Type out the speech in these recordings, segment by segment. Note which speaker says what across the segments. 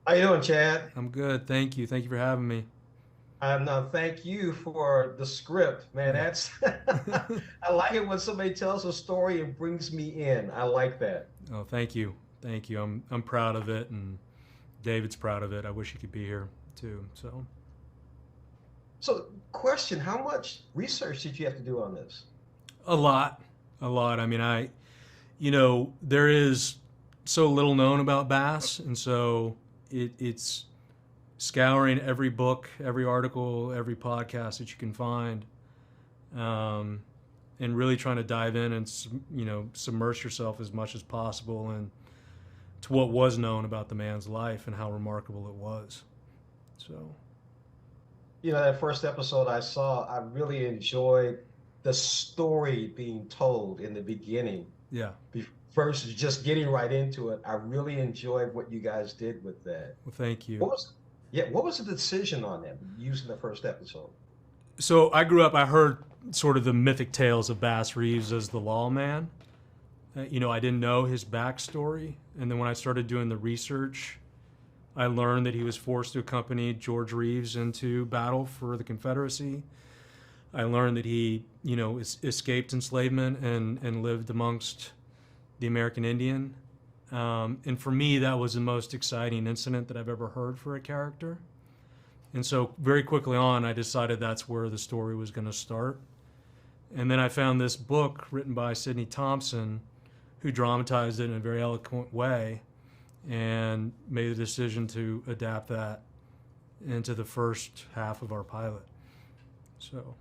Speaker 1: How you doing, Chad?
Speaker 2: I'm good. Thank you. Thank you for having me.
Speaker 1: And thank you for the script, man.
Speaker 2: Yeah.
Speaker 1: That's I like it when somebody tells a story and brings me in. I like that.
Speaker 2: Oh, thank you. Thank you. I'm proud of it, and David's proud of it. I wish he could be here too. So
Speaker 1: So, question, how much research did you have to do on this?
Speaker 2: a lot, a lot. I mean, there is so little known about bass, and so it's scouring every book, every article, every podcast that you can find, um, and really trying to dive in and submerge yourself as much as possible and to what was known about the man's life and how remarkable it was. So,
Speaker 1: That first episode I saw, I really enjoyed the story being told in the beginning.
Speaker 2: yeah.
Speaker 1: Versus just getting right into it. I really enjoyed what you guys did with that.
Speaker 2: Well, thank you.
Speaker 1: What was, yeah, what was the decision on that using the first episode?
Speaker 2: So, I grew up, I heard sort of the mythic tales of Bass Reeves as the lawman. I didn't know his backstory. And then when I started doing the research, I learned that he was forced to accompany George Reeves into battle for the Confederacy. I learned that he, escaped enslavement and lived amongst the American Indian. And for me, that was the most exciting incident that I've ever heard for a character. And so very quickly on, I decided that's where the story was going to start. And then I found this book written by Sidney Thompson, who dramatized it in a very eloquent way and made the decision to adapt that into the first half of our pilot. So,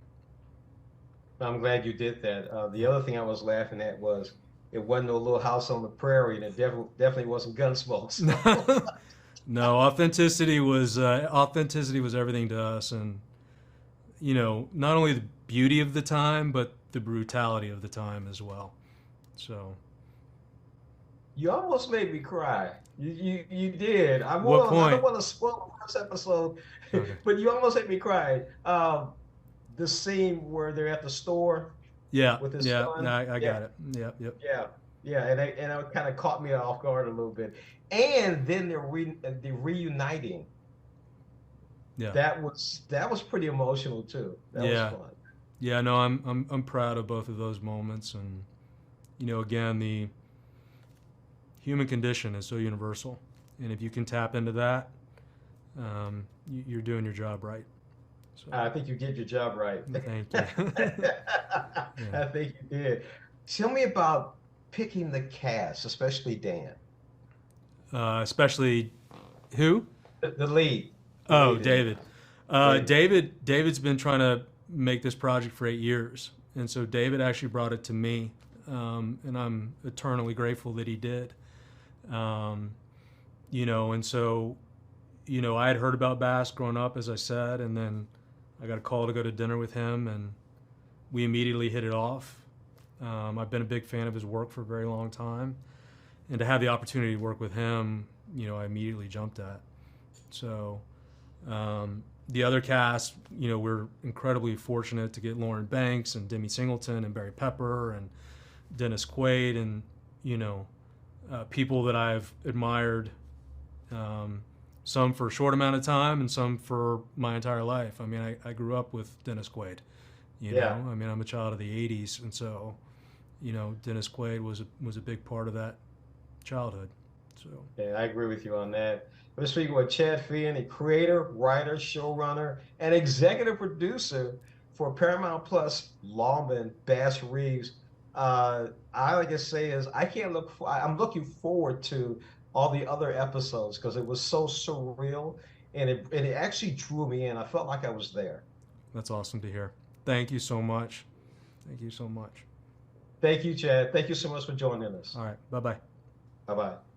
Speaker 1: I'm glad you did that. The
Speaker 2: yeah.
Speaker 1: other thing I was laughing at was it wasn't no little house on the prairie, and it definitely wasn't Gunsmoke. So,
Speaker 2: No, authenticity was everything to us, and not only the beauty of the time, but the brutality of the time as well. So,
Speaker 1: you almost made me cry. You did.
Speaker 2: what
Speaker 1: I don't
Speaker 2: point?
Speaker 1: want to spoil the first episode,
Speaker 2: Okay.
Speaker 1: but you almost made me cry. The scene where they're at the store
Speaker 2: Yeah,
Speaker 1: with his
Speaker 2: yeah,
Speaker 1: son.
Speaker 2: I
Speaker 1: Yeah,
Speaker 2: got it. Yep, yep,
Speaker 1: yeah, yeah, and it kind of caught me off guard a little bit. And then the reuniting.
Speaker 2: yeah,
Speaker 1: That was pretty emotional too. That was
Speaker 2: yeah,
Speaker 1: fun.
Speaker 2: yeah. No, I'm proud of both of those moments, and again, the human condition is so universal, and if you can tap into that, you're doing your job right. So,
Speaker 1: I think you did your job right.
Speaker 2: thank you. Yeah,
Speaker 1: I think you did. Tell me about picking the cast, especially Dan,
Speaker 2: especially who?
Speaker 1: the lead, the
Speaker 2: Oh,
Speaker 1: lead in it.
Speaker 2: David.
Speaker 1: David.
Speaker 2: David's been trying to make this project for 8 years, and so David actually brought it to me, and I'm eternally grateful that he did. Um, and so I had heard about Bass growing up, as I said, and then I got a call to go to dinner with him, and we immediately hit it off. I've been a big fan of his work for a very long time, and to have the opportunity to work with him, I immediately jumped at. So the other cast, we're incredibly fortunate to get Lauren Banks and Demi Singleton and Barry Pepper and Dennis Quaid and people that I've admired, some for a short amount of time and some for my entire life. I mean, I grew up with Dennis Quaid.
Speaker 1: Yeah,
Speaker 2: I mean, I'm a child of the '80s, and so Dennis Quaid was a big part of that childhood. So
Speaker 1: yeah, I agree with you on that. We're speaking with Chad Feehan, a creator, writer, showrunner, and executive producer for Paramount Plus Lawman Bass Reeves. I like to say is I can't look for, I'm looking forward to all the other episodes because it was so surreal and it actually drew me in. I felt like I was there.
Speaker 2: that's awesome to hear. Thank you so much. Thank you so much.
Speaker 1: Thank you, Chad. Thank you so much for joining us.
Speaker 2: All right. Bye bye.
Speaker 1: Bye bye.